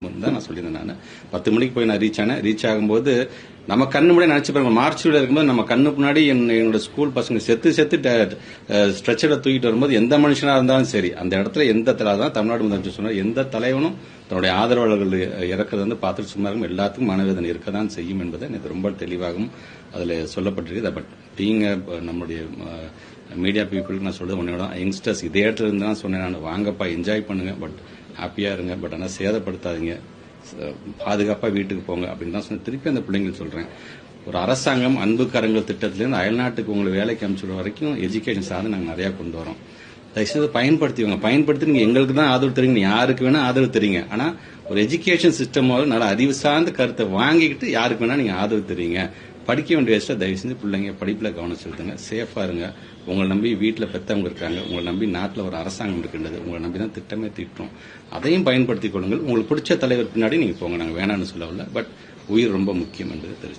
தான் நான் சொல்லியிருந்தேன். நான் 10 மணிக்கு போய் நான் ரீச் ஆகும்போது நம்ம கண்ணு முன்னாடி நினைச்சு பாருங்க, மார்ச்ல இருக்கும்போது நம்ம கண்ணு முன்னாடி என்னோட ஸ்கூல் பசங்க செத்து ஸ்ட்ரெச்சர்ல தூக்கிட்டு வரும்போது எந்த மனுஷனா இருந்தாலும் சரி, அந்த இடத்துல எந்த தான் தமிழ்நாடு முதலமைச்சர் சொன்னார், எந்த தலைவனும் தன்னுடைய ஆதரவாளர்கள் இறக்கிறது வந்து பார்த்துட்டு சும்மா இருக்கும், எல்லாத்துக்கும் மனவேதனை இருக்கதான் செய்யும் என்பதை எனக்கு ரொம்ப தெளிவாகவும் அதில் சொல்லப்பட்டிருக்கு. பட் நீங்க நம்மளுடைய மீடியா பீப்புளுக்கு நான் சொல்றது ஒன்னோட யங்ஸ்டர்ஸ் இதே இடத்துல இருந்து தான் சொன்னேன், நான் வாங்கப்பா என்ஜாய் பண்ணுங்க, பட் ஹாப்பியா இருங்க, பட் ஆனால் சேதப்படுத்தாதீங்க, பாதுகாப்பா வீட்டுக்கு போங்க அப்படின்னு தான் சொன்னேன். திருப்பி அந்த பிள்ளைங்களுக்கு சொல்றேன், ஒரு அரசாங்கம் அன்பு கரங்கள் திட்டத்திலேருந்து அயல்நாட்டுக்கு உங்களை வேலைக்கு அனுப்பிச்சுடுற வரைக்கும் எஜுகேஷன் சார்ந்து நாங்கள் நிறைய கொண்டு வரோம். தயவுசெய்து பயன்படுத்தி நீங்க எங்களுக்கு தான் ஆதரவு தரீங்க, யாருக்கு வேணா ஆதரவு தரீங்க, ஆனா ஒரு எஜுகேஷன் சிஸ்டம் நல்ல அறிவு சார்ந்த கருத்தை வாங்கிக்கிட்டு யாருக்கு வேணா நீங்க ஆதரவு தரீங்க. படிக்க வேண்டிய வயசுல தயவு செஞ்சு பிள்ளைங்க படிப்புல கவனம் செலுத்துங்க, சேஃபா இருங்க. உங்களை நம்பி வீட்டில் பெற்றவங்க இருக்காங்க, உங்களை நம்பி நாட்டில் ஒரு அரசாங்கம் இருக்கின்றது, உங்களை நம்பி தான் திட்டமே தீட்டுறோம். அதையும் பயன்படுத்திக் கொள்ளுங்கள். உங்களுக்கு பிடிச்ச தலைவர் பின்னாடி நீங்க போங்க, நாங்கள் வேணான்னு சொல்லவில்லை, பட் உயிர் ரொம்ப முக்கியம் என்பது தெரியும்.